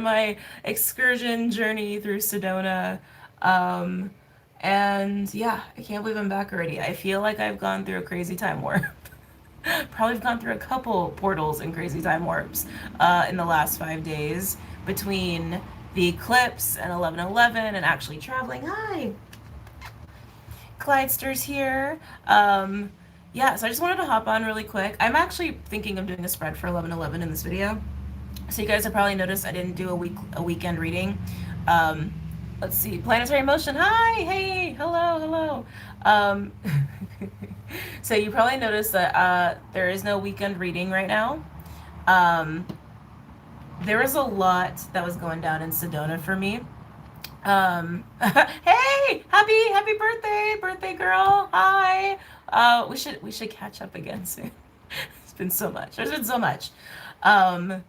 my excursion journey through Sedona. Um, and yeah, I can't believe I'm back already. I feel like I've gone through a crazy time warp. Probably gone through a couple portals and crazy time warps in the last 5 days between the eclipse and 11/11 and actually traveling. Hi, Clydesters here. Yeah, so I just wanted to hop on really quick. I'm actually thinking of doing a spread for 11/11 in this video. So you guys have probably noticed I didn't do a weekend reading. Um, let's see, planetary motion. Hi, hey, hello, hello. Um, so you probably noticed that there is no weekend reading right now. Um, there was a lot that was going down in Sedona for me. Hey, happy birthday girl. Hi. We should catch up again soon. It's been so much. There's been so much. Um,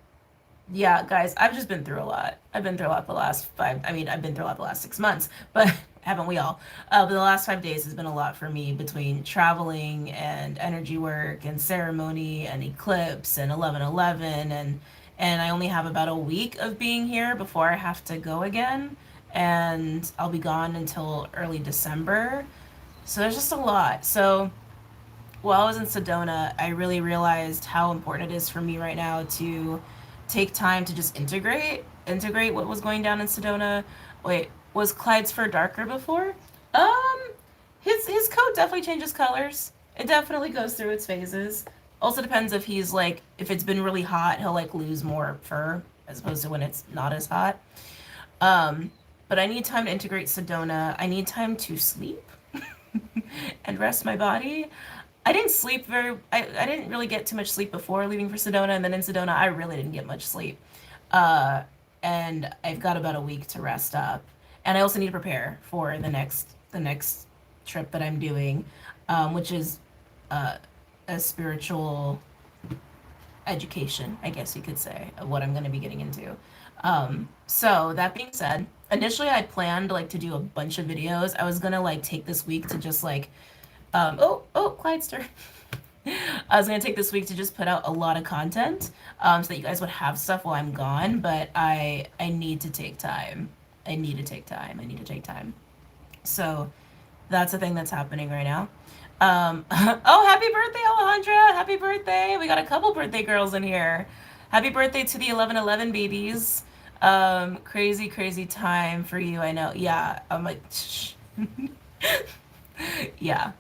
yeah, guys, I've just been through a lot. I've been through a lot the last five. I mean, I've been through a lot the last 6 months, but haven't we all? But the last 5 days has been a lot for me between traveling and energy work and ceremony and eclipse and 11/11 and I only have about a week of being here before I have to go again, and I'll be gone until early December. So there's just a lot. So while I was in Sedona, I really realized how important it is for me right now to take time to just integrate what was going down in Sedona. Wait, was Clyde's fur darker before? Um, his coat definitely changes colors. It definitely goes through its phases. Also depends if he's like if it's been really hot, he'll like lose more fur as opposed to when it's not as hot. Um, but I need time to integrate Sedona. I need time to sleep and rest my body. I didn't sleep I didn't really get too much sleep before leaving for Sedona, and then in Sedona I really didn't get much sleep. Uh, and I've got about a week to rest up. And I also need to prepare for the next trip that I'm doing, which is uh, a spiritual education, I guess you could say, of what I'm going to be getting into. So that being said, initially I'd planned like to do a bunch of videos. I was gonna like take this week to just like Clydester. I was gonna take this week to just put out a lot of content, so that you guys would have stuff while I'm gone. But I need to take time. I need to take time. I need to take time. So that's the thing that's happening right now. Oh, happy birthday, Alejandra! Happy birthday! We got a couple birthday girls in here. Happy birthday to the 11/11 babies. Crazy, crazy time for you. I know. Yeah. I'm like, shh. Yeah.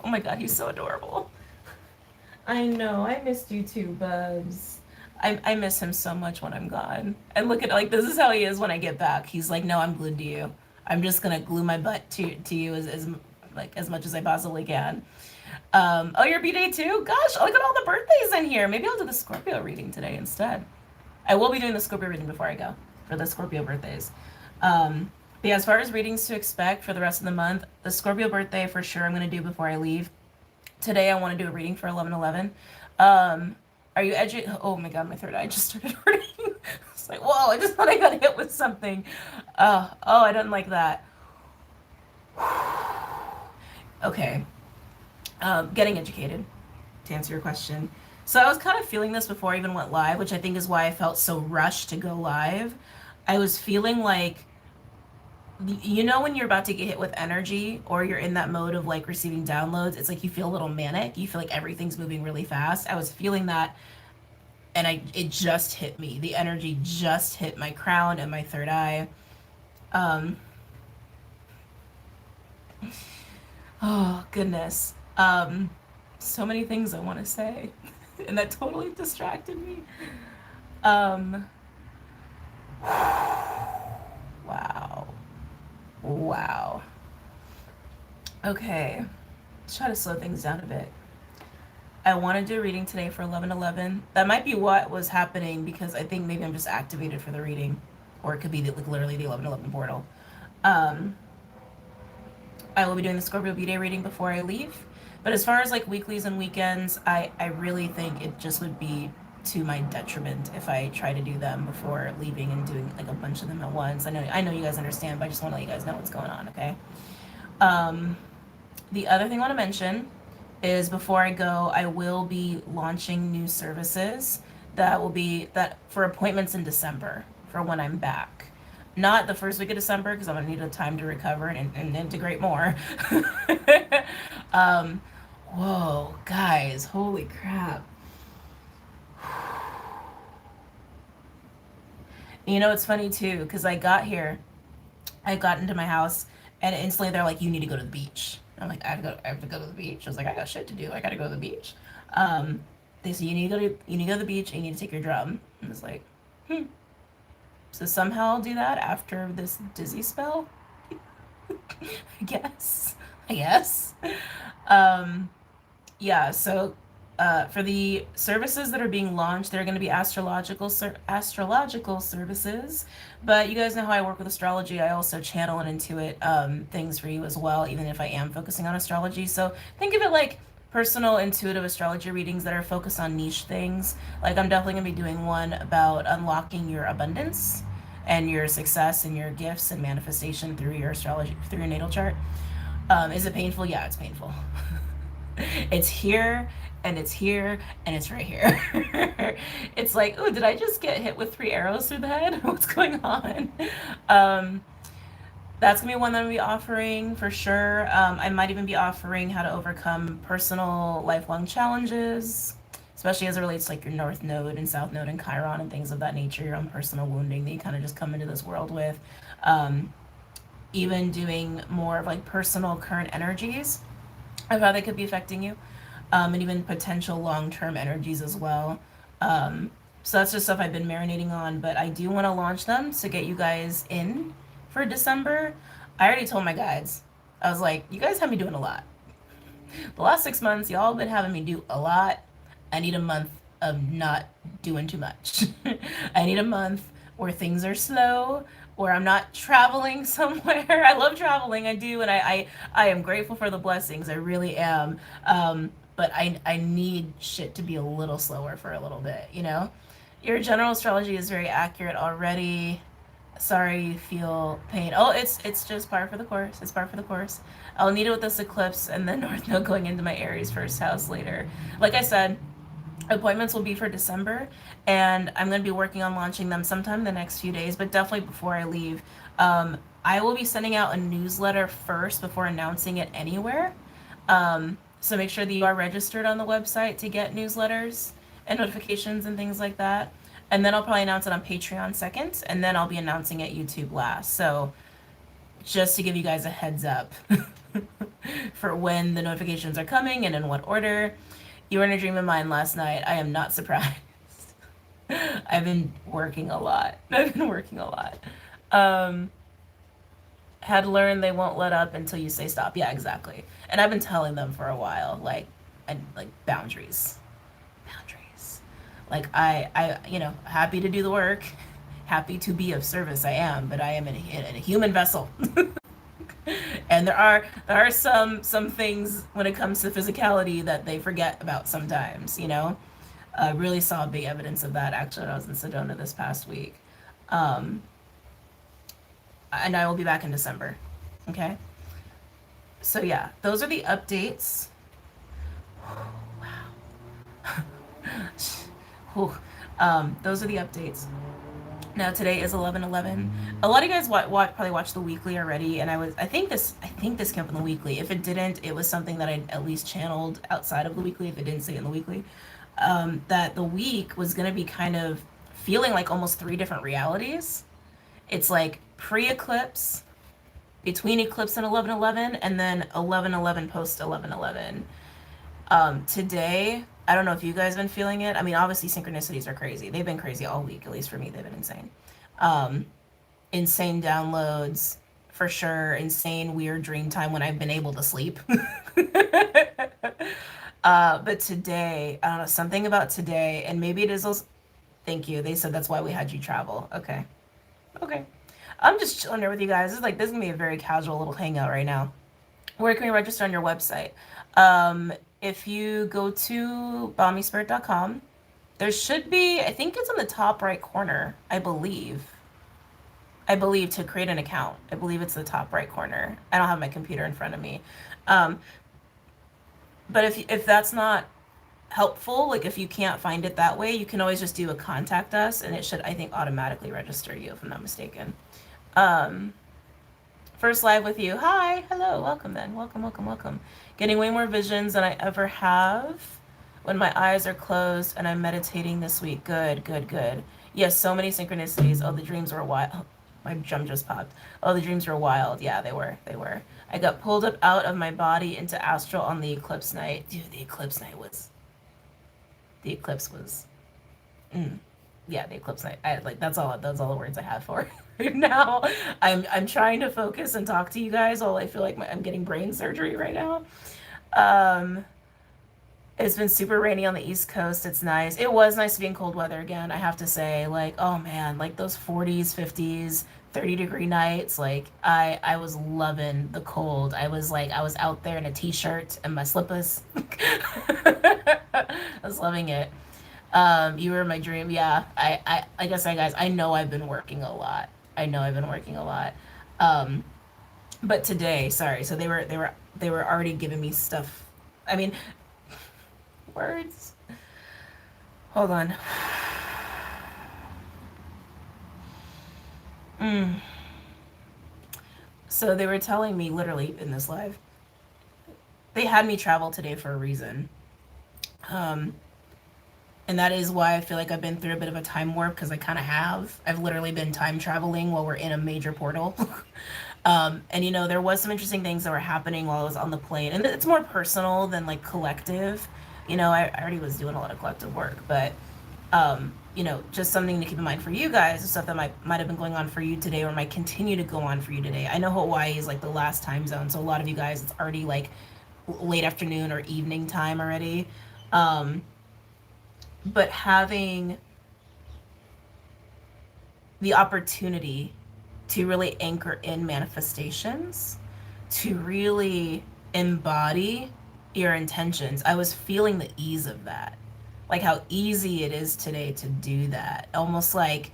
Oh my God, he's so adorable. I know. I missed you too, Bubs. I miss him so much when I'm gone. And look at like this is how he is when I get back. He's like, no, I'm glued to you. I'm just gonna glue my butt to you as like as much as I possibly can. Oh, your B-Day too? Gosh, look at all the birthdays in here. Maybe I'll do the Scorpio reading today instead. I will be doing the Scorpio reading before I go for the Scorpio birthdays. But yeah, as far as readings to expect for the rest of the month, the Scorpio birthday for sure I'm going to do before I leave. Today I want to do a reading for 11/11. Are you Oh my God, my third eye just started hurting. It's like, whoa, I just thought I got hit with something. I didn't like that. Okay. Getting educated, to answer your question. So I was kind of feeling this before I even went live, which I think is why I felt so rushed to go live. I was feeling like, you know, when you're about to get hit with energy or you're in that mode of like receiving downloads, it's like you feel a little manic. You feel like everything's moving really fast. I was feeling that, and it just hit me. The energy just hit my crown and my third eye. Um, oh goodness. So many things I want to say, and that totally distracted me. Um, wow. Wow. Okay. Let's try to slow things down a bit. I want to do a reading today for 11/11. That might be what was happening because I think maybe I'm just activated for the reading, or it could be like literally the 11/11 portal. Um, I will be doing the Scorpio B-Day reading before I leave. But as far as like weeklies and weekends, I really think it just would be to my detriment if I try to do them before leaving and doing like a bunch of them at once. I know you guys understand, but I just want to let you guys know what's going on, okay? Um, the other thing I want to mention is before I go, I will be launching new services that will be that for appointments in December for when I'm back. Not the first week of December because I'm gonna need a time to recover and integrate more. um, whoa, guys, holy crap! You know, it's funny too because I got into my house, and instantly they're like, "You need to go to the beach." I'm like, I have to go to the beach." I was like, "I got shit to do. I gotta go to the beach." Um, they said, you need to go to the beach, and you need to take your drum." I was like, hmm. So somehow I'll do that after this dizzy spell. I guess. I guess. Um, yeah. So for the services that are being launched, they're going to be astrological services. But you guys know how I work with astrology. I also channel and intuit things for you as well, even if I am focusing on astrology. So think of it like personal intuitive astrology readings that are focused on niche things. Like I'm definitely going to be doing one about unlocking your abundance and your success and your gifts and manifestation through your astrology, through your natal chart. Is it painful? Yeah, it's painful. It's here and it's here and it's right here. It's like, oh, did I just get hit with 3 arrows through the head? What's going on? Um, that's gonna be one that I'm gonna be offering for sure. I might even be offering how to overcome personal lifelong challenges, especially as it relates to like your North Node and South Node and Chiron and things of that nature, your own personal wounding that you kind of just come into this world with. Um, Even doing more of like personal current energies of how they could be affecting you, and even potential long-term energies as well. So that's just stuff I've been marinating on, but I do want to launch them to get you guys in for December. I already told my guides. I was like, you guys have me doing a lot. The last 6 months, y'all have been having me do a lot. I need a month of not doing too much. I need a month where things are slow, where I'm not traveling somewhere. I love traveling, I do, and I am grateful for the blessings. I really am. But I need shit to be a little slower for a little bit, you know? Your general astrology is very accurate already. Sorry you feel pain. Oh, it's just par for the course. It's par for the course. I'll need it with this eclipse and then North Node going into my Aries first house later. Like I said, appointments will be for December, and I'm going to be working on launching them sometime in the next few days, but definitely before I leave. I will be sending out a newsletter first before announcing it anywhere. So make sure that you are registered on the website to get newsletters and notifications and things like that. And then I'll probably announce it on Patreon second, and then I'll be announcing it YouTube last. So just to give you guys a heads up for when the notifications are coming and in what order. You were in a dream of mine last night. I am not surprised. I've been working a lot. I've been working a lot. Um, Had learned they won't let up until you say stop. Yeah, exactly. And I've been telling them for a while, like boundaries, boundaries. Like happy to do the work, happy to be of service. I am, but I am in a human vessel. And there are some things when it comes to physicality that they forget about sometimes, you know. Really saw big evidence of that actually when I was in Sedona this past week. Um, and I will be back in December. Okay. So yeah, those are the updates. Wow. Those are the updates. Now today is 11/11. A lot of you guys probably watched the weekly already, and I think this came from the weekly. If it didn't, it was something that I at least channeled outside of the weekly. If it didn't say it in the weekly, that the week was gonna be kind of feeling like almost 3 different realities. It's like pre-eclipse, between eclipse and 11/11, and then 11/11 post 11/11. Today, I don't know if you guys have been feeling it. I mean, obviously synchronicities are crazy. They've been crazy all week, at least for me. They've been insane. Insane downloads, for sure. Insane weird dream time when I've been able to sleep. But today, I don't know, something about today, and maybe it is also, thank you. They said that's why we had you travel. Okay. Okay. I'm just chilling there with you guys. This is gonna be a very casual little hangout right now. Where can we register on your website? If you go to BOMISpirit.com, there should be, I think it's in the top right corner, I believe, to create an account. I believe it's the top right corner. I don't have my computer in front of me. But if that's not helpful, like if you can't find it that way, you can always just do a contact us, and it should, I think, automatically register you, if I'm not mistaken. Um, First live with you. Hi, hello, welcome then. Welcome, welcome, welcome. Getting way more visions than I ever have when my eyes are closed and I'm meditating this week. Good, good, good. Yes, so many synchronicities. Oh, the dreams were wild. Oh, my drum just popped. Oh, the dreams were wild. Yeah, they were. They were. I got pulled up out of my body into astral on the eclipse night. Dude, the eclipse night was. The eclipse was. Mm, yeah, the eclipse night. I like that's all the words I have for it right now. I'm trying to focus and talk to you guys while I feel like I'm getting brain surgery right now. Um, it's been super rainy on the East Coast. It's nice. It was nice to be in cold weather again, I have to say. Like, oh man, like those 40s, 50s, 30-degree nights. Like I was loving the cold. I was out there in a t-shirt and my slippers. I was loving it. You were my dream. Yeah. I guess guys, I know I've been working a lot. I know I've been working a lot. Um, but today, sorry. So they were already giving me stuff. I mean, words. Hold on. Mm. So they were telling me literally in this live, they had me travel today for a reason. Um, and that is why I feel like I've been through a bit of a time warp, because I kind of have. I've literally been time traveling while we're in a major portal. And there was some interesting things that were happening while I was on the plane, and it's more personal than like collective. I already was doing a lot of collective work, but just something to keep in mind for you guys, the stuff that might have been going on for you today or might continue to go on for you today. I know Hawaii is like the last time zone, so a lot of you guys, it's already like late afternoon or evening time already. Um, but having the opportunity to really anchor in manifestations, to really embody your intentions. I was feeling the ease of that. Like how easy it is today to do that. Almost like,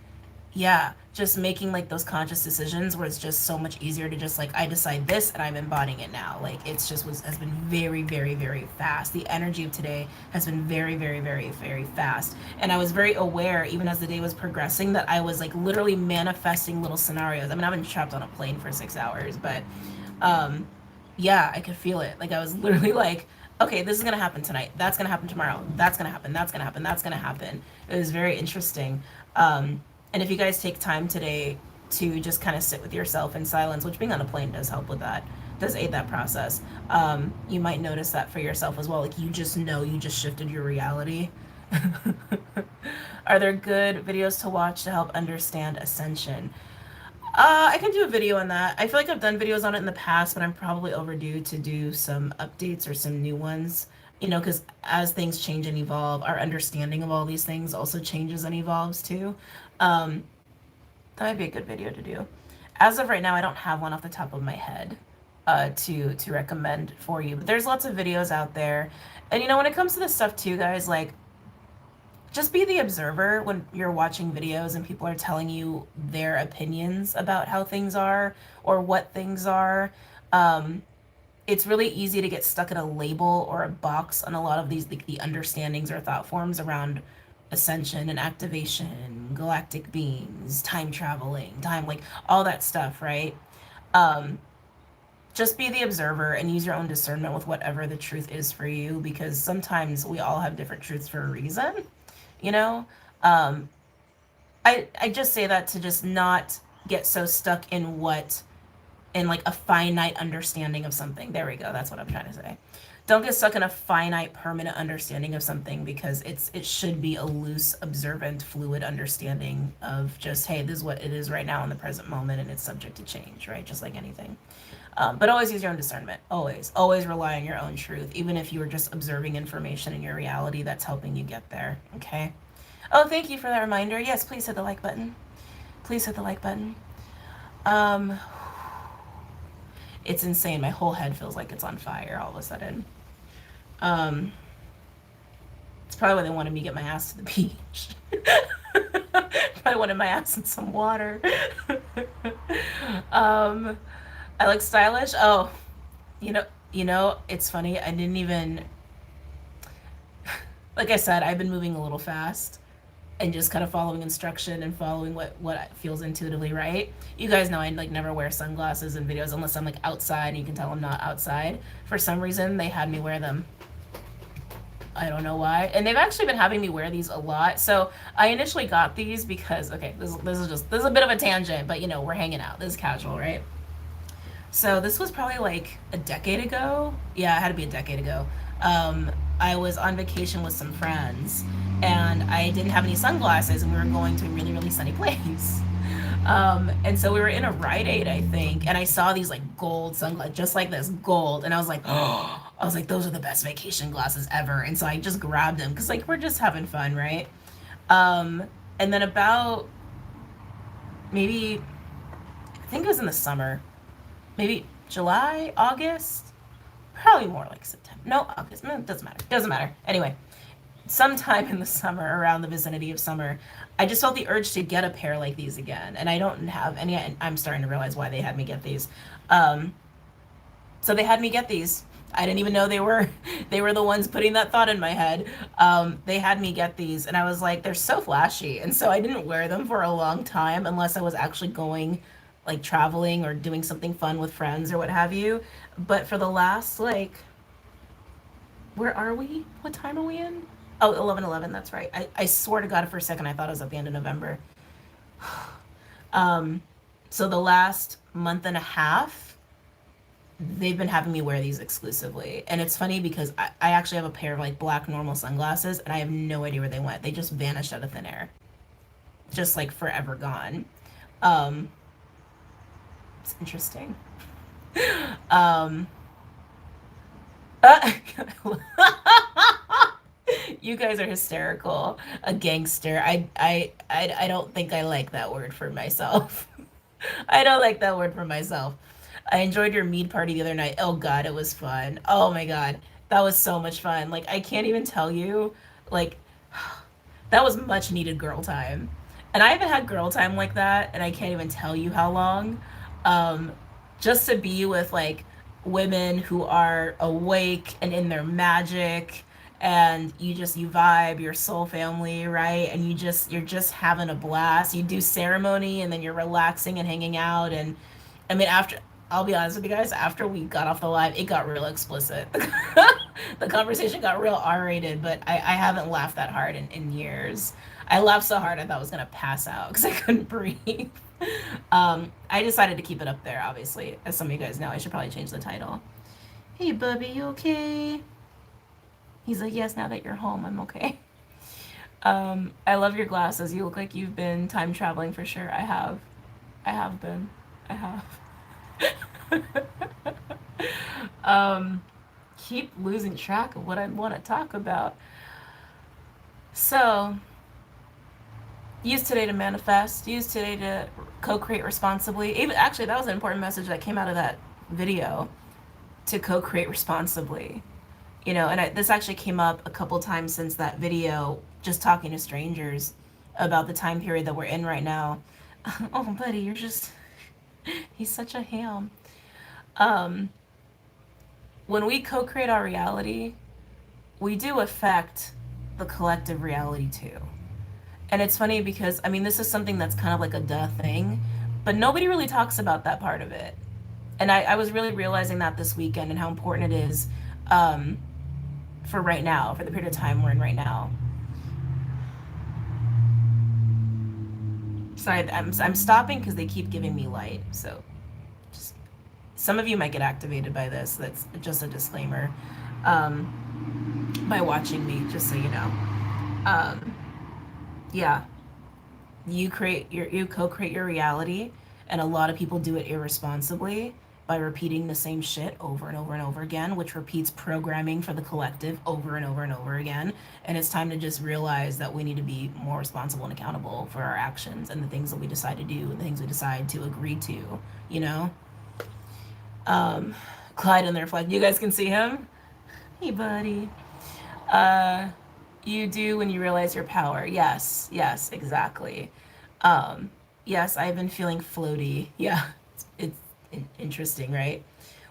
yeah, just making like those conscious decisions where it's just so much easier to just like, I decide this and I'm embodying it now. Like it's just has been very, very, very fast. The energy of today has been very, very, very, very fast. And I was very aware, even as the day was progressing, that I was like literally manifesting little scenarios. I mean, I've been trapped on a plane for 6 hours, but um, yeah, I could feel it. Like I was literally like, okay, this is gonna happen tonight. That's gonna happen tomorrow. That's gonna happen. That's gonna happen. That's gonna happen. It was very interesting. And if you guys take time today to just kind of sit with yourself in silence, which being on a plane does help with that, does aid that process, you might notice that for yourself as well. Like you just know you just shifted your reality. Are there good videos to watch to help understand ascension? I can do a video on that. I feel like I've done videos on it in the past, but I'm probably overdue to do some updates or some new ones. Because as things change and evolve, our understanding of all these things also changes and evolves too. Um, that might be a good video to do. As of right now, I don't have one off the top of my head to recommend for you. But there's lots of videos out there. And when it comes to this stuff too, guys, like just be the observer when you're watching videos and people are telling you their opinions about how things are or what things are. It's really easy to get stuck in a label or a box on a lot of these, like the understandings or thought forms around ascension and activation, galactic beings, time traveling, time, like all that stuff, right? Um, just be the observer and use your own discernment with whatever the truth is for you, because sometimes we all have different truths for a reason, you know? Um, I just say that to just not get so stuck in like a finite understanding of something. There we go. That's what I'm trying to say. Don't get stuck in a finite, permanent understanding of something, because it should be a loose, observant, fluid understanding of just, hey, this is what it is right now in the present moment, and it's subject to change, right? Just like anything. But always use your own discernment. Always rely on your own truth, even if you are just observing information in your reality that's helping you get there. Okay. Oh, thank you for that reminder. Yes, please hit the like button. Please hit the like button. It's insane. My whole head feels like it's on fire all of a sudden. It's probably why they wanted me to get my ass to the beach. Probably wanted my ass in some water. I look stylish. Oh, it's funny. I didn't even like I said, I've been moving a little fast and just kind of following instruction and following what feels intuitively right. You guys know I like never wear sunglasses in videos unless I'm like outside and you can tell I'm not outside. For some reason, they had me wear them. I don't know why. And they've actually been having me wear these a lot. So I initially got these because, okay, this is a bit of a tangent, but you know, we're hanging out. This is casual, right? So this was probably like a decade ago. Yeah, it had to be a decade ago. I was on vacation with some friends, and I didn't have any sunglasses, and we were going to a really, really sunny place. And so we were in a Rite Aid, I think, and I saw these like gold sunglasses, just like this, gold, and I was like, oh, I was like, those are the best vacation glasses ever. And so I just grabbed them because like we're just having fun, right? Um, and then about maybe I think it was in the summer, maybe July, August, probably more like September. No, August. No, it doesn't matter. Doesn't matter. Anyway, sometime in the summer, around the vicinity of summer, I just felt the urge to get a pair like these again. And I don't have any. And I'm starting to realize why they had me get these. Um, so they had me get these. I didn't even know they were the ones putting that thought in my head. They had me get these, and I was like, they're so flashy, and so I didn't wear them for a long time unless I was actually going, like traveling or doing something fun with friends or what have you. But for the last like, where are we? What time are we in? Oh, 11/11. That's right. I swear to God, for a second, I thought it was at the end of November. Um, so the last month and a half, they've been having me wear these exclusively. And it's funny because I actually have a pair of like black normal sunglasses and I have no idea where they went. They just vanished out of thin air. Just like forever gone. Um, it's interesting. Um, uh, you guys are hysterical. A gangster. I don't think I like that word for myself. I don't like that word for myself. I enjoyed your mead party the other night. Oh God, it was fun. Oh my God, that was so much fun. Like I can't even tell you, like that was much needed girl time. And I haven't had girl time like that, and I can't even tell you how long. Um, just to be with like women who are awake and in their magic, and you vibe, your soul family, right? And you're just having a blast. You do ceremony, and then you're relaxing and hanging out, and I mean, after, I'll be honest with you guys, after we got off the live, it got real explicit. The conversation got real R-rated, but I haven't laughed that hard in years. I laughed so hard I thought I was gonna pass out because I couldn't breathe. I decided to keep it up there, obviously. As some of you guys know, I should probably change the title. Hey, Bubby, you okay? He's like, yes, now that you're home, I'm okay. I love your glasses. You look like you've been time traveling for sure. I have. I have been. I have. um, keep losing track of what I want to talk about. So, use today to manifest. Use today to co-create responsibly. Even actually, that was an important message that came out of that video. To co-create responsibly. You know, and this actually came up a couple times since that video, just talking to strangers about the time period that we're in right now. Oh, buddy, you're just, he's such a ham. Um, when we co-create our reality, we do affect the collective reality too. And it's funny because, I mean, this is something that's kind of like a duh thing, but nobody really talks about that part of it. And I was really realizing that this weekend and how important it is, um, for right now, for the period of time we're in right now. Sorry, I'm stopping because they keep giving me light. So just, some of you might get activated by this. That's just a disclaimer. By watching me, just so you know. Um, yeah, you co-create your reality, and a lot of people do it irresponsibly by repeating the same shit over and over and over again, which repeats programming for the collective over and over and over again. And it's time to just realize that we need to be more responsible and accountable for our actions and the things that we decide to do and the things we decide to agree to, you know? Clyde in the reflect. You guys can see him? Hey, buddy. You do when you realize your power. Yes, exactly. Yes, I've been feeling floaty. Yeah, it's interesting, right?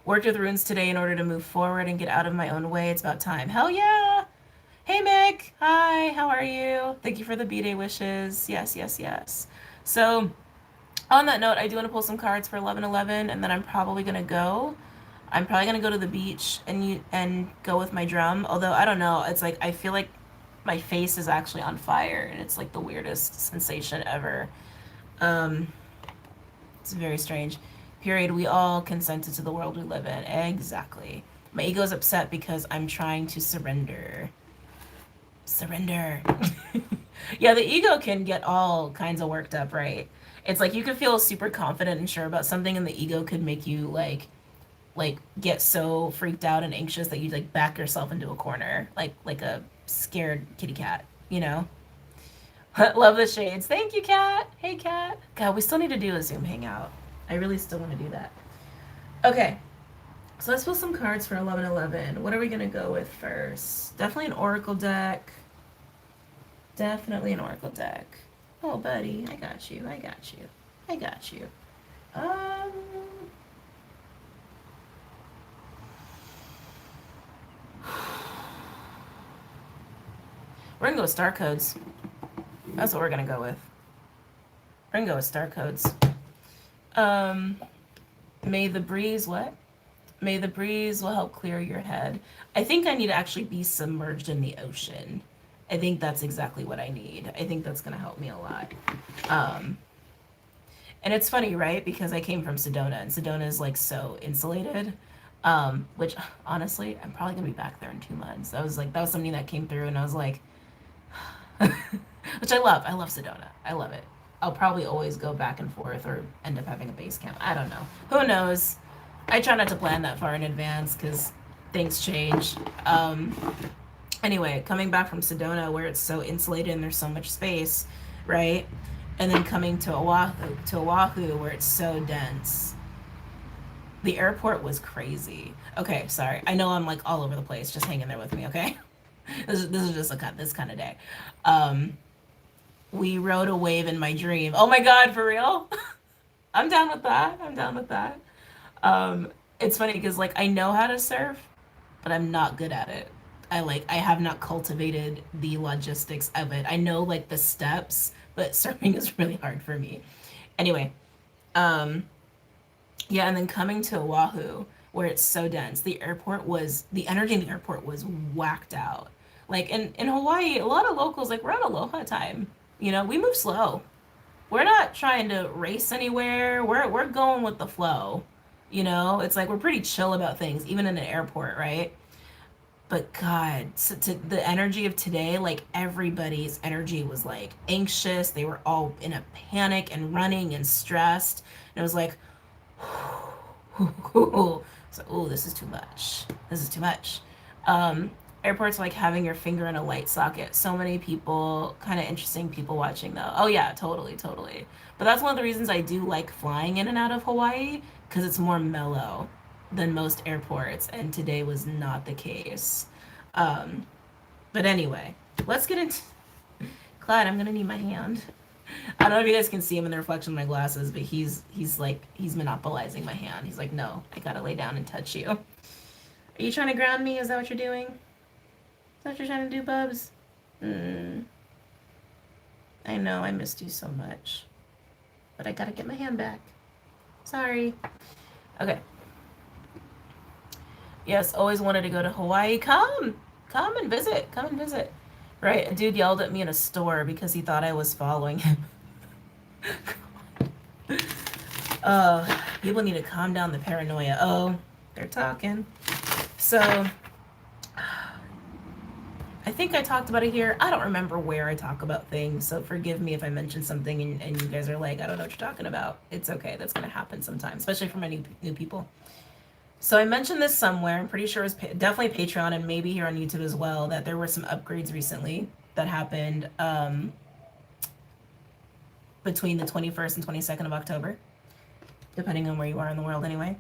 Worked with runes today in order to move forward and get out of my own way. It's about time. Hell yeah! Hey Mick, hi, how are you? Thank you for the B-Day wishes. Yes, yes, yes. So, on that note, I do want to pull some cards for 11/11, and then I'm probably gonna go to the beach and go with my drum. Although I don't know, it's like I feel like my face is actually on fire, and it's like the weirdest sensation ever. Um, it's very strange. Period. We all consented to the world we live in. Exactly. My ego is upset because I'm trying to surrender. Surrender. Yeah, the ego can get all kinds of worked up, right? It's like you can feel super confident and sure about something, and the ego could make you like get so freaked out and anxious that you like back yourself into a corner, like a scared kitty cat, you know? Love the shades. Thank you, Cat. Hey, Cat. God, we still need to do a Zoom hangout. I really still want to do that. Okay, so let's pull some cards for 11/11. What are we gonna go with first? Definitely an oracle deck. Definitely an oracle deck. Oh, buddy, I got you. I got you. I got you. Um, we're gonna go with star codes. That's what we're gonna go with. We're gonna go with star codes. Um, may the breeze what? May the breeze will help clear your head. I think I need to actually be submerged in the ocean. I think that's exactly what I need. I think that's gonna help me a lot. Um, and it's funny, right? Because I came from Sedona, and Sedona is like so insulated. Which honestly, I'm probably gonna be back there in 2 months. That was something that came through, and I was like, which I love. I love Sedona. I love it. I'll probably always go back and forth or end up having a base camp. I don't know. Who knows? I try not to plan that far in advance because things change. Anyway, coming back from Sedona where it's so insulated and there's so much space, right? And then coming to Oahu where it's so dense. The airport was crazy. Okay, sorry. I know I'm like all over the place. Just hang in there with me, okay? This is just this kind of day. We rode a wave in my dream. Oh my God, for real? I'm down with that. I'm down with that. It's funny because like I know how to surf, but I'm not good at it. I have not cultivated the logistics of it. I know like the steps, but surfing is really hard for me. Anyway, um, yeah, and then coming to Oahu, where it's so dense, the energy in the airport was whacked out. Like in Hawaii, a lot of locals, like we're on aloha time. You know, we move slow. We're not trying to race anywhere. We're going with the flow. You know, it's like we're pretty chill about things, even in an airport, right? But God, the energy of today, like everybody's energy was like anxious. They were all in a panic and running and stressed. And it was like, so, oh, this is too much. This is too much. Airports like having your finger in a light socket. So many people, kind of interesting people watching though. Oh yeah, totally, totally. But that's one of the reasons I do like flying in and out of Hawaii because it's more mellow than most airports, and today was not the case. Um, but anyway, let's get into Clyde. I'm gonna need my hand. I don't know if you guys can see him in the reflection of my glasses, but he's monopolizing my hand. He's like, no, I gotta lay down and touch you. Are you trying to ground me? Is that what you're doing? Is that what you're trying to do, Bubs? I know I missed you so much, but I gotta get my hand back. Sorry. Okay. Yes, always wanted to go to Hawaii. Come and visit. Come and visit. Right, a dude yelled at me in a store because he thought I was following him. People need to calm down the paranoia. Oh, they're talking. So, I think I talked about it here. I don't remember where I talk about things, so forgive me if I mention something and you guys are like, I don't know what you're talking about. It's okay. That's going to happen sometimes, especially for my new people. So I mentioned this somewhere. I'm pretty sure it was definitely Patreon and maybe here on YouTube as well, that there were some upgrades recently that happened between the 21st and 22nd of October, depending on where you are in the world anyway.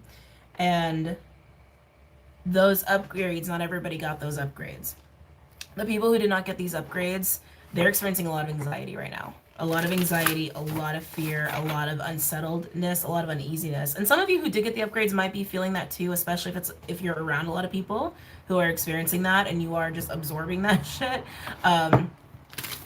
And those upgrades, not everybody got those upgrades. The people who did not get these upgrades, they're experiencing a lot of anxiety right now. A lot of anxiety, a lot of fear, a lot of unsettledness, a lot of uneasiness. And some of you who did get the upgrades might be feeling that too, especially if you're around a lot of people who are experiencing that and you are just absorbing that shit.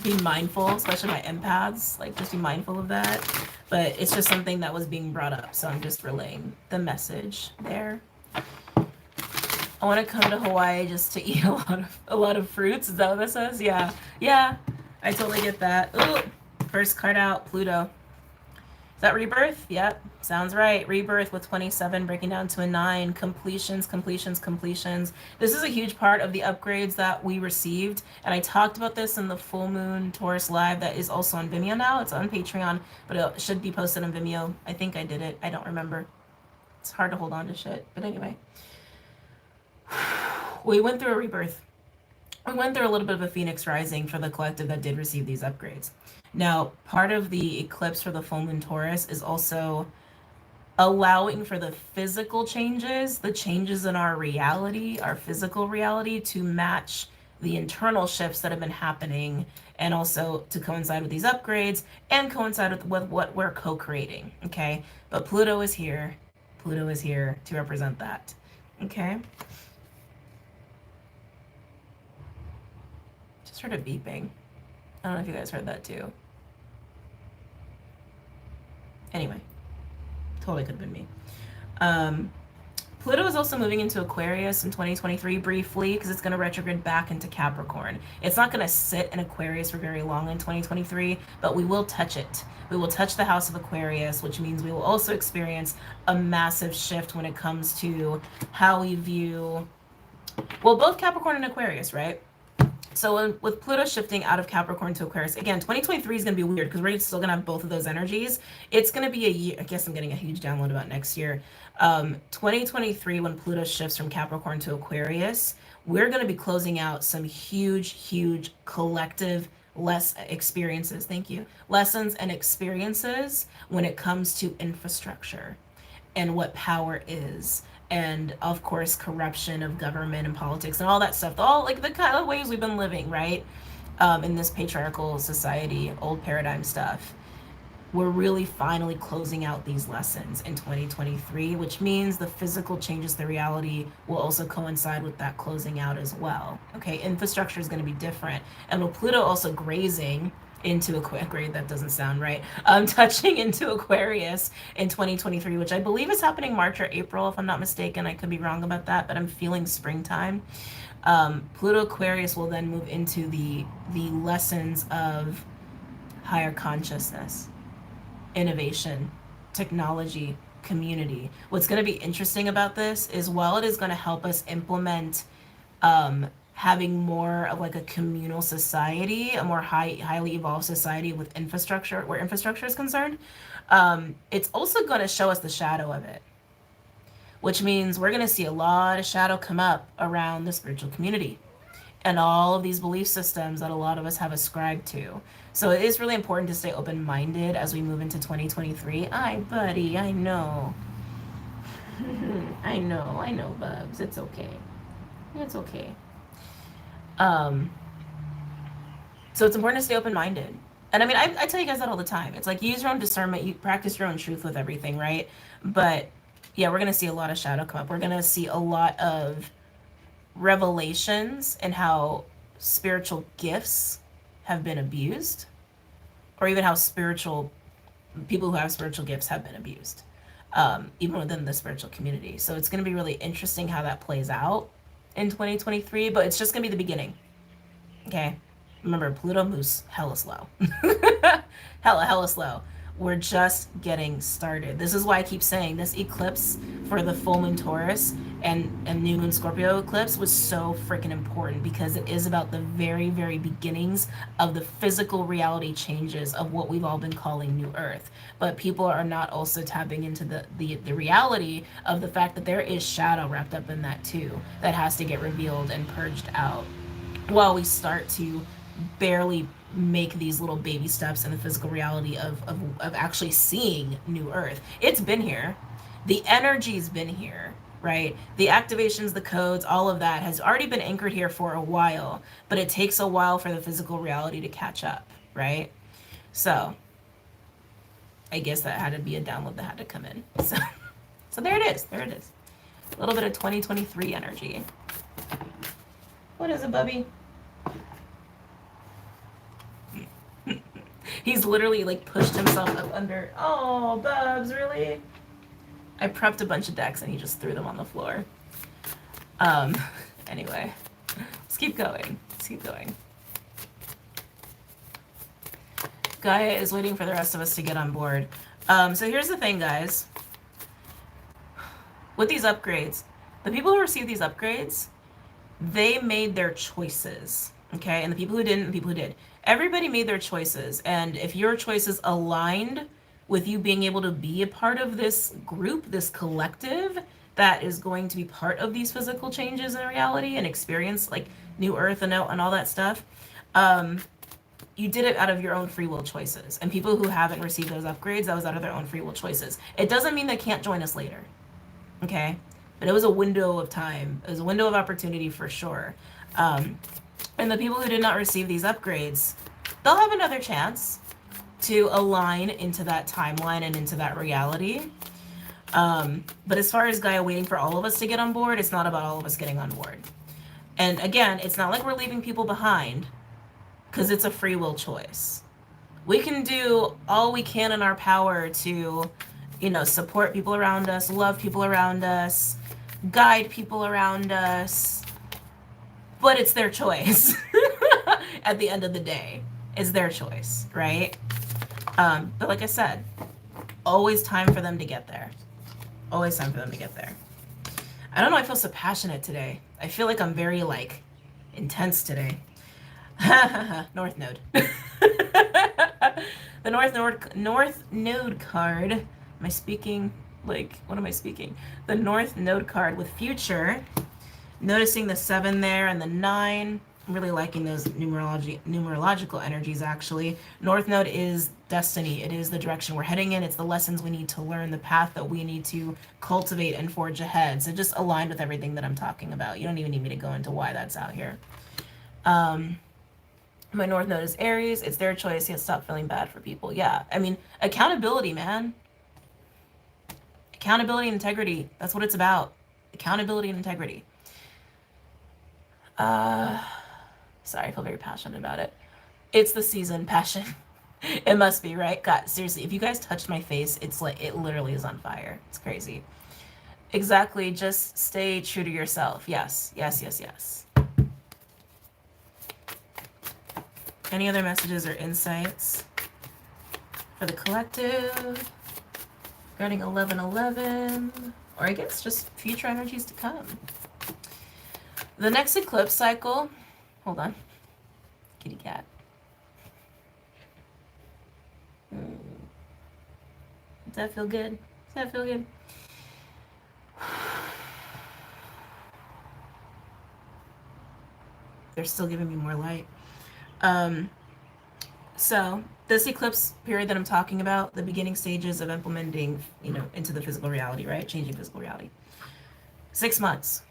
Be mindful, especially my empaths, like just be mindful of that. But it's just something that was being brought up, so I'm just relaying the message there. I want to come to Hawaii just to eat a lot of fruits. Is that what this says? Yeah, yeah. I totally get that. Ooh, first card out, Pluto. Is that rebirth? Yep, sounds right. Rebirth with 27 breaking down to a 9. Completions, completions, completions. This is a huge part of the upgrades that we received, and I talked about this in the full moon Taurus live that is also on Vimeo now. It's on Patreon, but it should be posted on Vimeo. I think I did it. I don't remember. It's hard to hold on to shit, but anyway. We went through a rebirth. We went through a little bit of a phoenix rising for the collective that did receive these upgrades. Now, part of the eclipse for the full moon Taurus is also allowing for the physical changes, the changes in our reality, our physical reality, to match the internal shifts that have been happening, and also to coincide with these upgrades and coincide with what we're co-creating, okay? But Pluto is here. Pluto is here to represent that, okay? Just heard a beeping. I don't know if you guys heard that too. Anyway, totally could have been me. Pluto is also moving into Aquarius in 2023 briefly because it's going to retrograde back into Capricorn. It's not going to sit in Aquarius for very long in 2023, but we will touch it. We will touch the house of Aquarius, which means we will also experience a massive shift when it comes to how we view, well, both Capricorn and Aquarius, right? So with Pluto shifting out of Capricorn to Aquarius, again, 2023 is going to be weird because we're still going to have both of those energies. It's going to be a year, I guess I'm getting a huge download about next year. 2023, when Pluto shifts from Capricorn to Aquarius, we're going to be closing out some huge collective experiences. Thank you. Lessons and experiences when it comes to infrastructure and what power is. And of course, corruption of government and politics and all that stuff, all like the kind of ways we've been living, right? In this patriarchal society, old paradigm stuff. We're really finally closing out these lessons in 2023, which means the physical changes to reality will also coincide with that closing out as well. Okay, infrastructure is going to be different. And with Pluto also grazing into Aquarius, that doesn't sound right, touching into Aquarius in 2023, which I believe is happening March or April, if I'm not mistaken. I could be wrong about that, but I'm feeling springtime. Pluto Aquarius will then move into the lessons of higher consciousness, innovation, technology, community. What's going to be interesting about this is, while it is going to help us implement having more of like a communal society, a more highly evolved society with infrastructure, where infrastructure is concerned, it's also going to show us the shadow of it, which means we're going to see a lot of shadow come up around the spiritual community and all of these belief systems that a lot of us have ascribed to. So it is really important to stay open-minded as we move into 2023. Aye, buddy, I know. I know, Bubs. It's okay. It's okay. So it's important to stay open-minded. And I mean, I tell you guys that all the time. It's like, use your own discernment, you practice your own truth with everything, right? But yeah, we're going to see a lot of shadow come up. We're going to see a lot of revelations and how spiritual gifts have been abused, or even how people who have spiritual gifts have been abused, even within the spiritual community. So it's going to be really interesting how that plays out in 2023, but it's just going to be the beginning. Okay? Remember, Pluto moves hella slow. hella slow. We're just getting started. This is why I keep saying this eclipse for the full moon Taurus and new moon Scorpio eclipse was so freaking important, because it is about the very beginnings of the physical reality changes of what we've all been calling New Earth. But people are not also tapping into the reality of the fact that there is shadow wrapped up in that too, that has to get revealed and purged out while we start to barely make these little baby steps in the physical reality of actually seeing New Earth. It's been here. The energy's been here, right? The activations, the codes, all of that has already been anchored here for a while, but it takes a while for the physical reality to catch up, right? So I guess that had to be a download that had to come in. So there it is. There it is. A little bit of 2023 energy. What is it, Bubby? He's literally like pushed himself up under. Oh, Bubs, really? I prepped a bunch of decks and he just threw them on the floor. Anyway, let's keep going. Let's keep going. Gaia is waiting for the rest of us to get on board. So here's the thing, guys. With these upgrades, the people who receive these upgrades, they made their choices, okay? And the people who didn't, the people who did. Everybody made their choices. And if your choices aligned with you being able to be a part of this group, this collective that is going to be part of these physical changes in reality and experience like New Earth and all that stuff, you did it out of your own free will choices. And people who haven't received those upgrades, that was out of their own free will choices. It doesn't mean they can't join us later, okay? But it was a window of time. It was a window of opportunity for sure. And the people who did not receive these upgrades, they'll have another chance to align into that timeline and into that reality. But as far as Gaia waiting for all of us to get on board, it's not about all of us getting on board. And again, it's not like we're leaving people behind, because it's a free will choice. We can do all we can in our power to, you know, support people around us, love people around us, guide people around us, but it's their choice. At the end of the day, it's their choice, right? But like I said, always time for them to get there. Always time for them to get there. I don't know, I feel so passionate today. I feel like I'm very, like, intense today. North Node. The North Node card. Am I speaking, like, what am I speaking? The North Node card with Future. Noticing the 7 there and the 9. I'm really liking those numerological energies, actually. North Node is destiny. It is the direction we're heading in. It's the lessons we need to learn, the path that we need to cultivate and forge ahead. So just aligned with everything that I'm talking about. You don't even need me to go into why that's out here. My North Node is Aries. It's their choice. You have to stop feeling bad for people. Yeah, I mean, accountability, man. Accountability and integrity. That's what it's about. Accountability and integrity. Sorry, I feel very passionate about it. It's the season, passion. It must be, right? God, seriously, if you guys touched my face, it's like, it literally is on fire. It's crazy. Exactly, just stay true to yourself. Yes, yes, yes, yes. Any other messages or insights for the collective regarding 11/11, or I guess just future energies to come? The next eclipse cycle, hold on, kitty cat. Does that feel good? Does that feel good? They're still giving me more light. So this eclipse period that I'm talking about, the beginning stages of implementing, you know, into the physical reality, right? Changing physical reality. 6 months.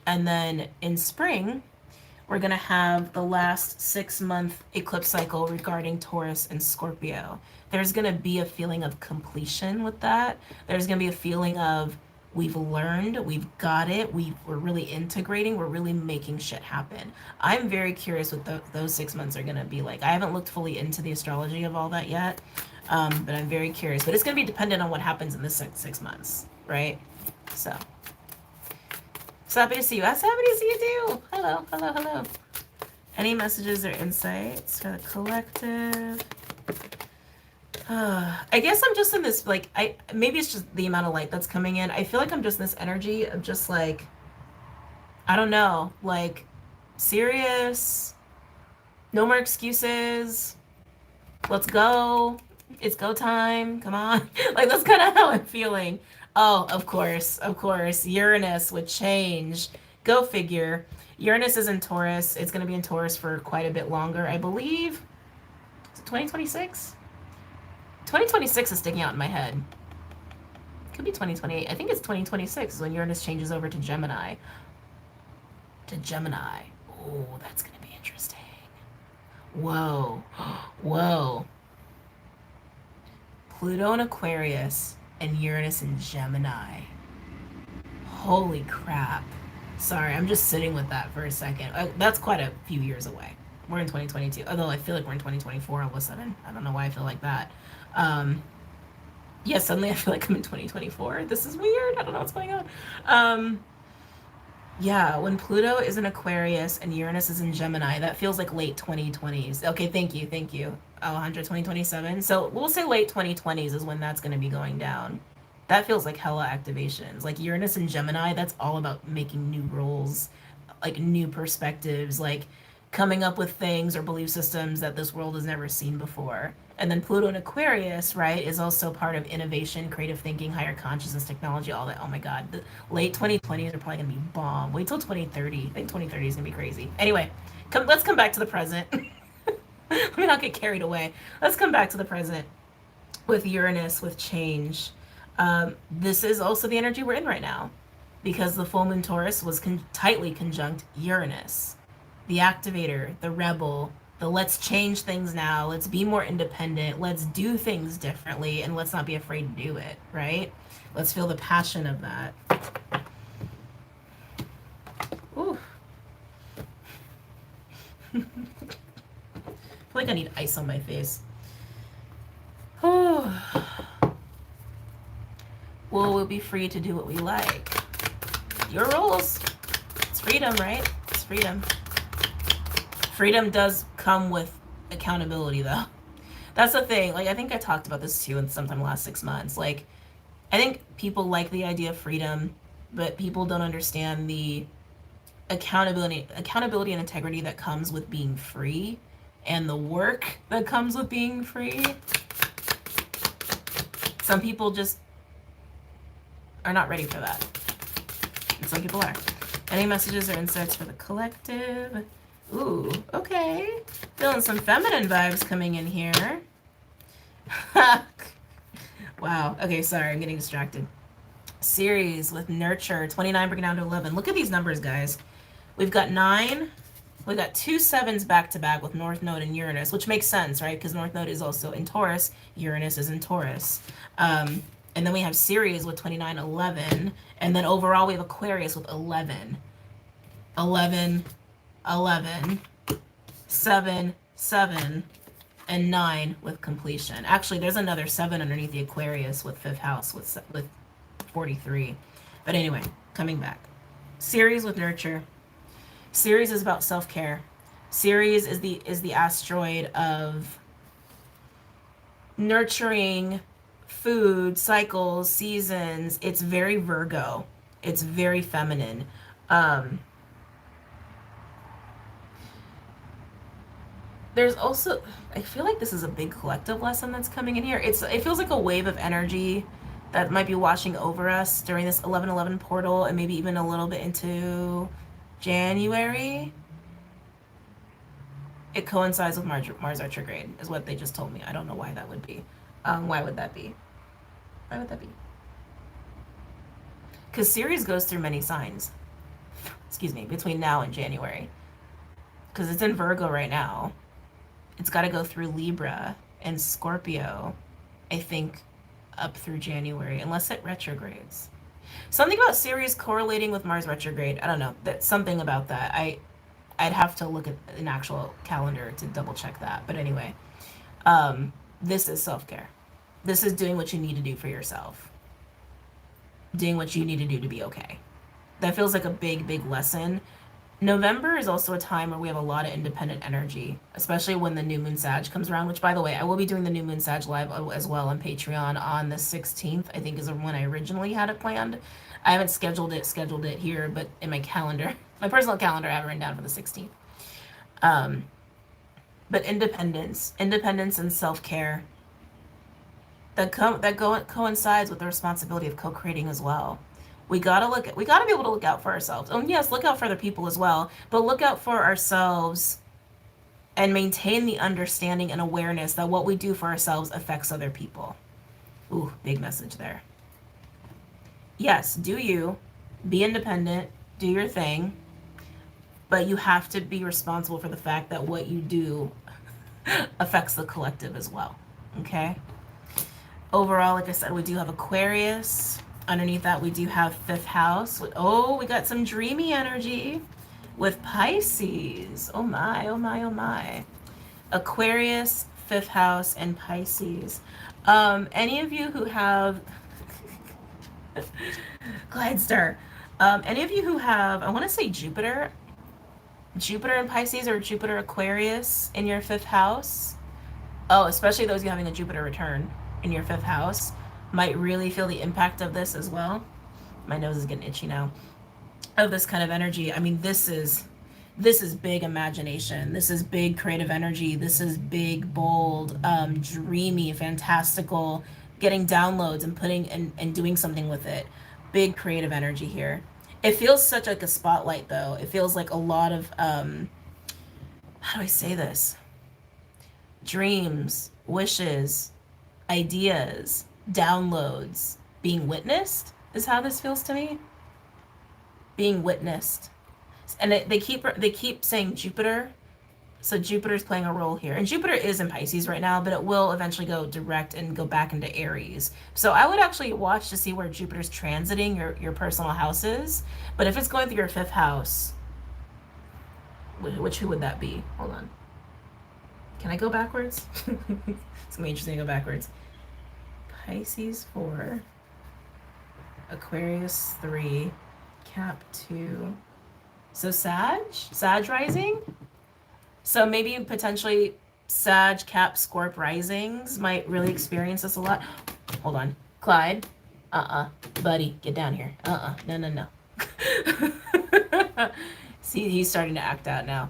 And then in spring, we're going to have the last 6-month eclipse cycle regarding Taurus and Scorpio. There's going to be a feeling of completion with that. There's going to be a feeling of we've learned, we've got it, we're really integrating, we're really making shit happen. I'm very curious what those 6 months are going to be like. I haven't looked fully into the astrology of all that yet, but I'm very curious. But it's going to be dependent on what happens in this 6 months, right? So happy to see you. I'm happy to see you too. Hello, hello, hello. Any messages or insights for the collective? I guess I'm just in this, like, maybe it's just the amount of light that's coming in. I feel like I'm just in this energy of just like, I don't know, like, serious, no more excuses, let's go, it's go time, come on. Like, that's kind of how I'm feeling. Oh, of course, Uranus would change. Go figure. Uranus is in Taurus. It's going to be in Taurus for quite a bit longer, I believe. Is it 2026? 2026 is sticking out in my head. Could be 2028. I think it's 2026 is when Uranus changes over to Gemini. Oh, that's going to be interesting. Whoa. Whoa. Pluto in Aquarius and Uranus in Gemini. Holy crap. Sorry, I'm just sitting with that for a second. That's quite a few years away. We're in 2022, although I feel like we're in 2024 all of a sudden. I don't know why I feel like that. Yeah, suddenly I feel like I'm in 2024. This is weird. I don't know what's going on. Yeah, when Pluto is in Aquarius and Uranus is in Gemini, that feels like late 2020s. Okay, thank you, thank you. Alejandra, 2027. So we'll say late 2020s is when that's going to be going down. That feels like hella activations. Like Uranus and Gemini, that's all about making new rules, like new perspectives, like coming up with things or belief systems that this world has never seen before. And then Pluto in Aquarius, right, is also part of innovation, creative thinking, higher consciousness, technology, all that. Oh my God. The late 2020s are probably going to be bomb. Wait till 2030. I think 2030 is going to be crazy. Anyway, let's come back to the present. Let me not get carried away. Let's come back to the present with Uranus, with change. This is also the energy we're in right now because the full moon Taurus was tightly conjunct Uranus, the activator, the rebel, the let's change things now, let's be more independent, let's do things differently, and let's not be afraid to do it, right? Let's feel the passion of that. Ooh. I feel like I need ice on my face. Oh. Well, we'll be free to do what we like. Your rules. It's freedom, right? It's freedom. Freedom does come with accountability, though. That's the thing. Like, I think I talked about this too in sometime last 6 months. Like, I think people like the idea of freedom, but people don't understand the accountability and integrity that comes with being free, and the work that comes with being free. Some people just are not ready for that. And some people are. Any messages or insights for the collective? Ooh, okay. Feeling some feminine vibes coming in here. Wow. Okay, sorry, I'm getting distracted. Series with nurture, 29 breaking down to 11. Look at these numbers, guys. We've got 9. We've got 2 7s back to back with North Node and Uranus, which makes sense, right? Because North Node is also in Taurus. Uranus is in Taurus. And then we have Ceres with 29, 11. And then overall we have Aquarius with 11. 11, 11, 7, 7, and 9 with completion. Actually, there's another 7 underneath the Aquarius with 5th house with 43. But anyway, coming back. Ceres with nurture. Ceres is about self-care. Ceres is the asteroid of nurturing food, cycles, seasons. It's very Virgo. It's very feminine. There's also, I feel like this is a big collective lesson that's coming in here. It feels like a wave of energy that might be washing over us during this 11/11 portal and maybe even a little bit into January. It coincides with Mars retrograde, is what they just told me. I don't know why that would be. Why would that be? Why would that be? Because Ceres goes through many signs. Excuse me, between now and January. Because it's in Virgo right now. It's got to go through Libra and Scorpio, I think, up through January, unless it retrogrades. Something about Ceres correlating with Mars retrograde. I don't know. That's something about that. I'd have to look at an actual calendar to double check that. But anyway, this is self-care. This is doing what you need to do for yourself. Doing what you need to do to be okay. That feels like a big, big lesson. November is also a time where we have a lot of independent energy, especially when the new moon Sag comes around, which, by the way, I will be doing the new moon Sag live as well on Patreon on the 16th, I think is when I originally had it planned. I haven't scheduled it here, but in my calendar, my personal calendar, I have it written down for the 16th. But independence and self-care that coincides with the responsibility of co-creating as well. We gotta be able to look out for ourselves. Oh yes, look out for other people as well, but look out for ourselves and maintain the understanding and awareness that what we do for ourselves affects other people. Ooh, big message there. Yes, do you, be independent, do your thing, but you have to be responsible for the fact that what you do affects the collective as well, okay? Overall, like I said, we do have Aquarius. Underneath that, we do have fifth house. Oh, we got some dreamy energy with Pisces. Oh my, oh my, oh my. Aquarius, fifth house, and Pisces. Any of you who have Glidestar, any of you who have, I want to say Jupiter in Pisces or Jupiter Aquarius in your fifth house. Oh, especially those you having a Jupiter return in your fifth house might really feel the impact of this as well. My nose is getting itchy now. Of this kind of energy. I mean, this is big imagination. This is big creative energy. This is big, bold, dreamy, fantastical, getting downloads and putting and doing something with it. Big creative energy here. It feels such like a spotlight though. It feels like a lot of how do I say this? Dreams, wishes, ideas, downloads being witnessed is how this feels to me. Being witnessed. And they keep saying Jupiter, so Jupiter's playing a role here, and Jupiter is in Pisces right now, but it will eventually go direct and go back into Aries. So I would actually watch to see where Jupiter's transiting your personal houses. But if it's going through your fifth house, who would that be? Hold on, can I go backwards? It's gonna be interesting to go backwards. Pisces 4, Aquarius 3, Cap 2. So Sag rising. So maybe potentially Sag, Cap, Scorp risings might really experience this a lot. Hold on, Clyde. Buddy, get down here. No. See, he's starting to act out now.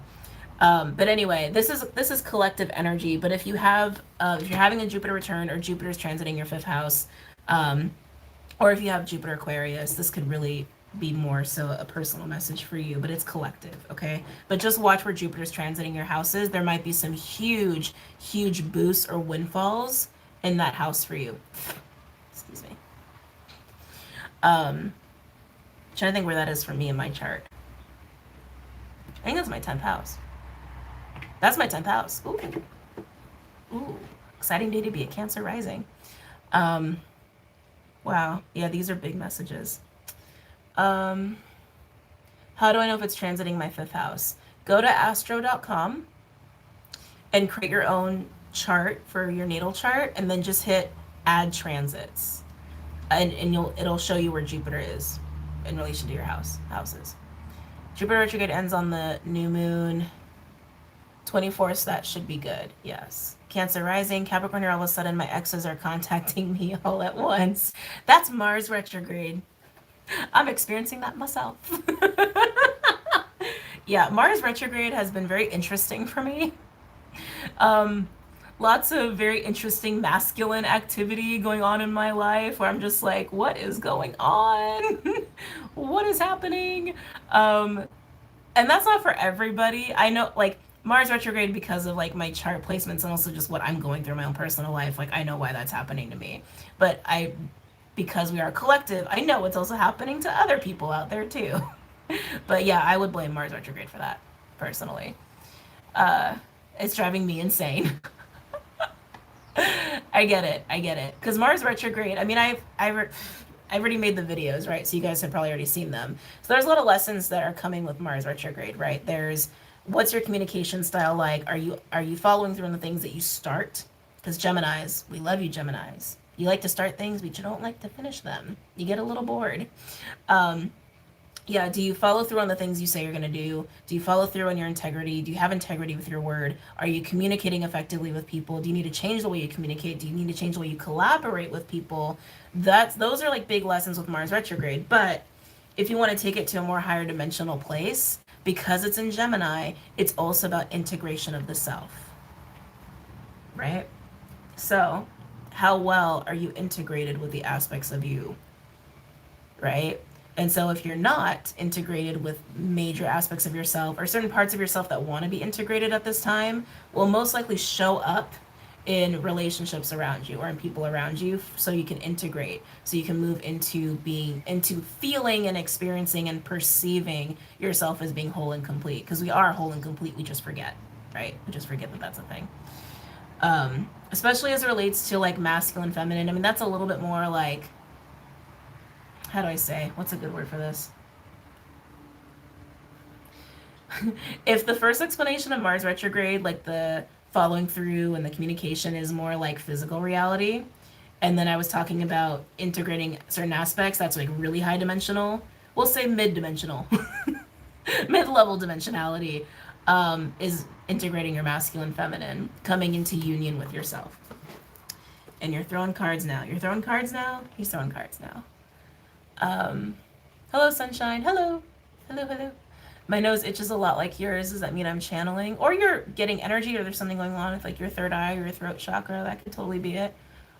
But anyway, this is collective energy. But if you're having a Jupiter return or Jupiter's transiting your fifth house, or if you have Jupiter Aquarius, this could really be more so a personal message for you, but it's collective, okay? But just watch where Jupiter's transiting your houses. There might be some huge boosts or windfalls in that house for you. Excuse me. Trying to think where that is for me in my chart. I think that's my 10th house. That's my 10th house. Ooh, exciting day to be a Cancer rising. Wow, yeah, these are big messages. How do I know if it's transiting my fifth house? Go to astro.com and create your own chart for your natal chart, and then just hit add transits, and it'll show you where Jupiter is in relation to your houses. Jupiter retrograde ends on the new moon 24th, so that should be good. Yes. Cancer rising, Capricorn, here all of a sudden my exes are contacting me all at once. That's Mars retrograde. I'm experiencing that myself. Yeah, Mars retrograde has been very interesting for me. Lots of very interesting masculine activity going on in my life where I'm just like, what is going on? What is happening? And that's not for everybody. I know, like, Mars retrograde, because of like my chart placements and also just what I'm going through in my own personal life, like I know why that's happening to me. But because we are a collective, I know it's also happening to other people out there too. But yeah, I would blame Mars retrograde for that, personally. It's driving me insane. I get it. Because Mars retrograde, I mean, I've already made the videos, right? So you guys have probably already seen them. So there's a lot of lessons that are coming with Mars retrograde, right? There's, what's your communication style like? Are you following through on the things that you start? Because Geminis, we love you, Geminis. You like to start things, but you don't like to finish them. You get a little bored. Yeah, do you follow through on the things you say you're going to do? Do you follow through on your integrity? Do you have integrity with your word? Are you communicating effectively with people? Do you need to change the way you communicate? Do you need to change the way you collaborate with people? Those are like big lessons with Mars retrograde. But if you want to take it to a more higher dimensional place, because it's in Gemini, it's also about integration of the self, right? So how well are you integrated with the aspects of you, right? And so if you're not integrated with major aspects of yourself, or certain parts of yourself that want to be integrated at this time, will most likely show up in relationships around you or in people around you, so you can integrate, so you can move into feeling and experiencing and perceiving yourself as being whole and complete. Because we are whole and complete, we just forget, right? We just forget that that's a thing. Especially as it relates to like masculine, feminine. I mean, that's a little bit more like, how do I say? What's a good word for this? If the first explanation of Mars retrograde, like the following through and the communication, is more like physical reality, and then I was talking about integrating certain aspects that's like really high dimensional, we'll say mid dimensional, mid level dimensionality, is integrating your masculine, feminine, coming into union with yourself. And you're throwing cards now. You're throwing cards now. He's throwing cards now. Hello, sunshine. Hello. Hello, hello. My nose itches a lot like yours. Does that mean I'm channeling? Or you're getting energy, or there's something going on with like your third eye or your throat chakra? That could totally be it.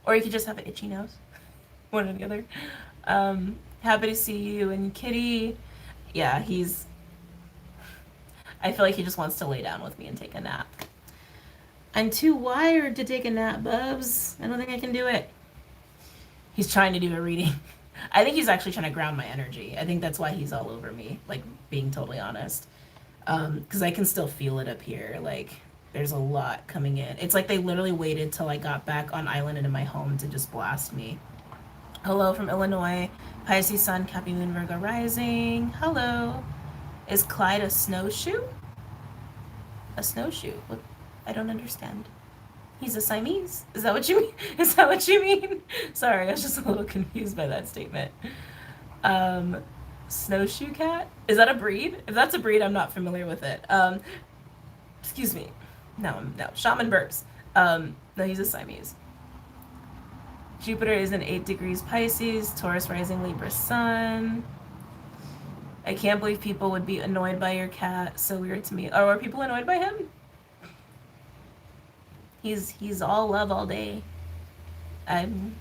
Or you could just have an itchy nose. One or the other. Happy to see you. And Kitty, yeah, I feel like he just wants to lay down with me and take a nap. I'm too wired to take a nap, Bubs. I don't think I can do it. He's trying to do a reading. I think he's actually trying to ground my energy. I think that's why he's all over me, like, being totally honest. Because I can still feel it up here. Like, there's a lot coming in. It's like they literally waited till I got back on island and in my home to just blast me. Hello from Illinois. Pisces Sun, Cappy Moon, Virgo Rising. Hello. Is Clyde a snowshoe? A snowshoe? What? I don't understand. He's a Siamese. Is that what you mean? Is that what you mean? Sorry, I was just a little confused by that statement. Snowshoe cat? Is that a breed? If that's a breed, I'm not familiar with it. Excuse me. No. Shaman burps. No, he's a Siamese. Jupiter is in 8 degrees Pisces, Taurus rising, Libra sun. I can't believe people would be annoyed by your cat. So weird to me. Oh, are people annoyed by him? He's all love all day. I'm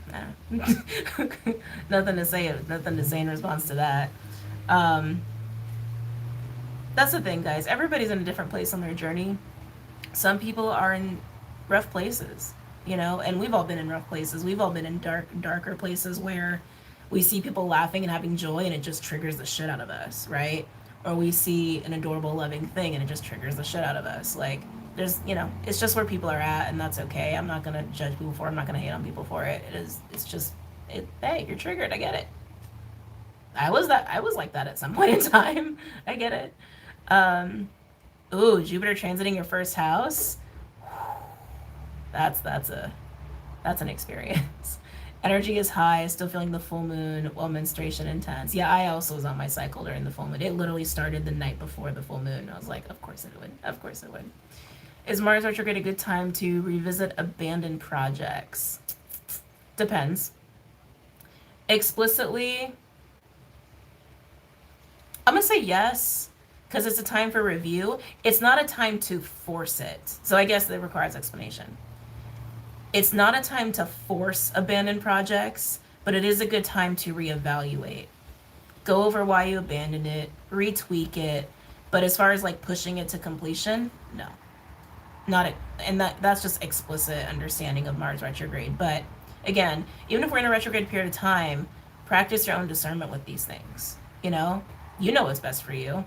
nothing to say. Nothing to say in response to that. That's the thing, guys. Everybody's in a different place on their journey. Some people are in rough places, and we've all been in rough places. We've all been in darker places where we see people laughing and having joy, and it just triggers the shit out of us, right? Or we see an adorable, loving thing, and it just triggers the shit out of us. Like, there's, it's just where people are at, and that's okay. I'm not gonna judge people for it. I'm not gonna hate on people for it. It's just, hey, you're triggered. I get it. I was like that at some point in time. I get it. Ooh, Jupiter transiting your first house. That's an experience. Energy is high, still feeling the full moon while menstruation intense. Yeah, I also was on my cycle during the full moon. It literally started the night before the full moon. I was like, of course it would. Of course it would. Is Mars retrograde a good time to revisit abandoned projects? Depends. Explicitly, I'm going to say yes, because it's a time for review. It's not a time to force it. So I guess it requires explanation. It's not a time to force abandoned projects, but it is a good time to reevaluate. Go over why you abandoned it, retweak it, but as far as like pushing it to completion, no. Not it, and that's just explicit understanding of Mars retrograde. But again, even if we're in a retrograde period of time, practice your own discernment with these things. You know what's best for you.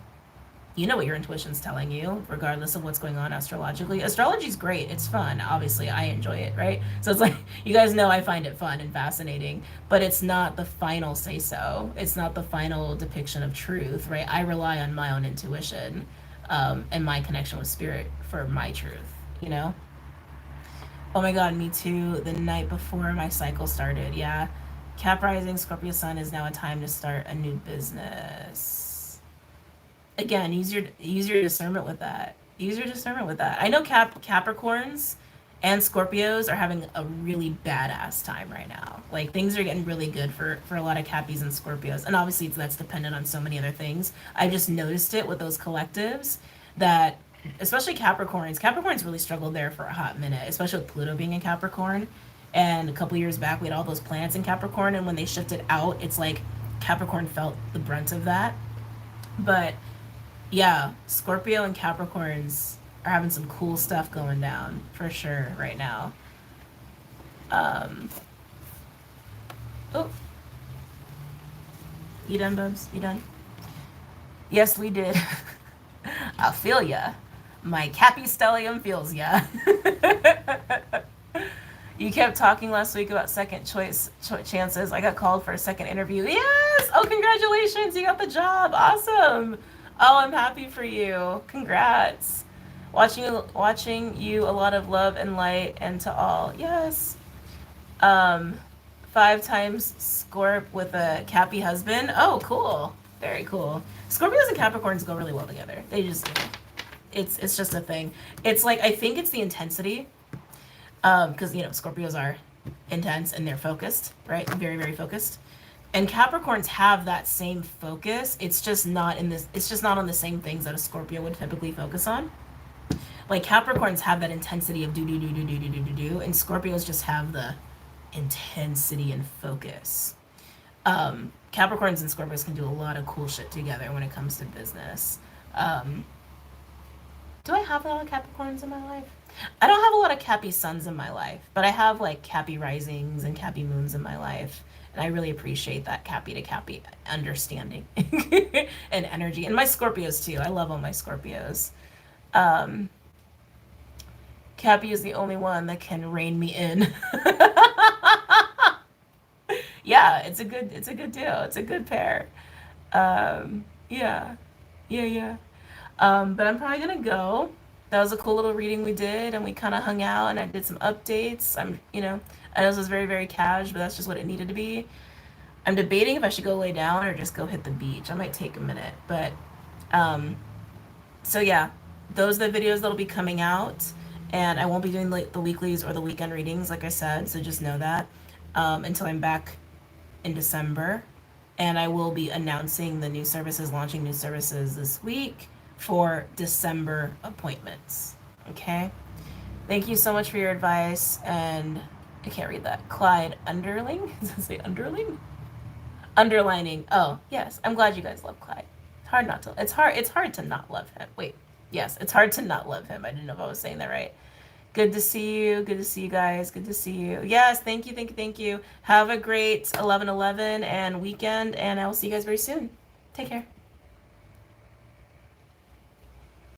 You know what your intuition's telling you, regardless of what's going on astrologically. Astrology's great. It's fun. Obviously, I enjoy it, right? So it's like, you guys know I find it fun and fascinating, but it's not the final say-so. It's not the final depiction of truth, right? I rely on my own intuition and my connection with spirit for my truth, Oh my God, me too. The night before my cycle started, yeah. Cap rising, Scorpio sun is now a time to start a new business. Again, use your discernment with that. I know Capricorns and Scorpios are having a really badass time right now. Like, things are getting really good for a lot of Cappies and Scorpios. And obviously that's dependent on so many other things. I just noticed it with those collectives that, especially Capricorns really struggled there for a hot minute, especially with Pluto being in Capricorn. And a couple years back, we had all those planets in Capricorn. And when they shifted out, it's like Capricorn felt the brunt of that. But yeah, Scorpio and Capricorns are having some cool stuff going down for sure right now. Oh, you done, Bubs? You done? Yes, we did. I feel ya. My Cappy stellium feels ya. You kept talking last week about second choice chances. I got called for a second interview. Yes! Oh, congratulations! You got the job. Awesome. Oh, I'm happy for you. Congrats. Watching you, a lot of love and light, and to all. Yes. Um, 5 times Scorp with a Cappy husband. Oh, cool. Very cool. Scorpios and Capricorns go really well together. They just do. It's just a thing. It's like, I think it's the intensity. Because Scorpios are intense and they're focused, right? Very, very focused. And Capricorns have that same focus. It's just not on the same things that a Scorpio would typically focus on. Like Capricorns have that intensity of do, and Scorpios just have the intensity and focus. Capricorns and Scorpios can do a lot of cool shit together when it comes to business. Do I have a lot of Capricorns in my life? I don't have a lot of Cappy suns in my life, but I have like Cappy risings and Cappy moons in my life. And I really appreciate that Cappy to Cappy understanding and energy. And my Scorpios too. I love all my Scorpios. Cappy is the only one that can rein me in. Yeah, it's a good deal. It's a good pair. Yeah. But I'm probably gonna go. That was a cool little reading we did, and we kind of hung out, and I did some updates. I know this was very, very cash, but that's just what it needed to be. I'm debating if I should go lay down or just go hit the beach. I might take a minute, but so yeah, those are the videos that'll be coming out, and I won't be doing the weeklies or the weekend readings, like I said, so just know that until I'm back in December, and I will be announcing the new services, launching new services this week for December appointments. Okay? Thank you so much for your advice, and I can't read that. Clyde Underling? Does it say Underling? Underlining. Oh, yes. I'm glad you guys love Clyde. It's hard to not love him. Wait. Yes, it's hard to not love him. I didn't know if I was saying that right. Good to see you. Good to see you guys. Good to see you. Yes, thank you. Have a great 11/11 and weekend, and I will see you guys very soon. Take care.